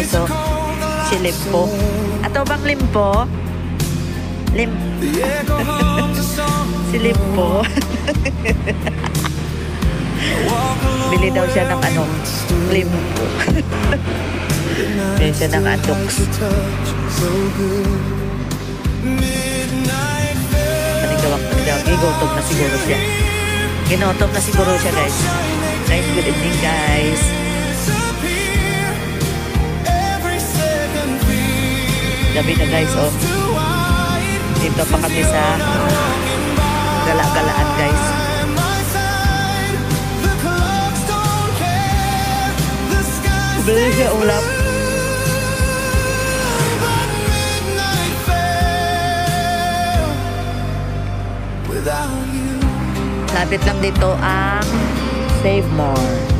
guys, oh. Si Limpo. Ato bang Limpo? Si Limpo. Bili daw siya ng ano, Limpo. Bili siya ng Adox. Panigawang. Ginutom na siguro siya. Ginutom na siguro siya, guys. Guys, good evening, guys. Gabi na, guys, oh. Dito pa kami sa gala-galaan, guys. Bili siya ulap. Lapit lang dito ang Save More.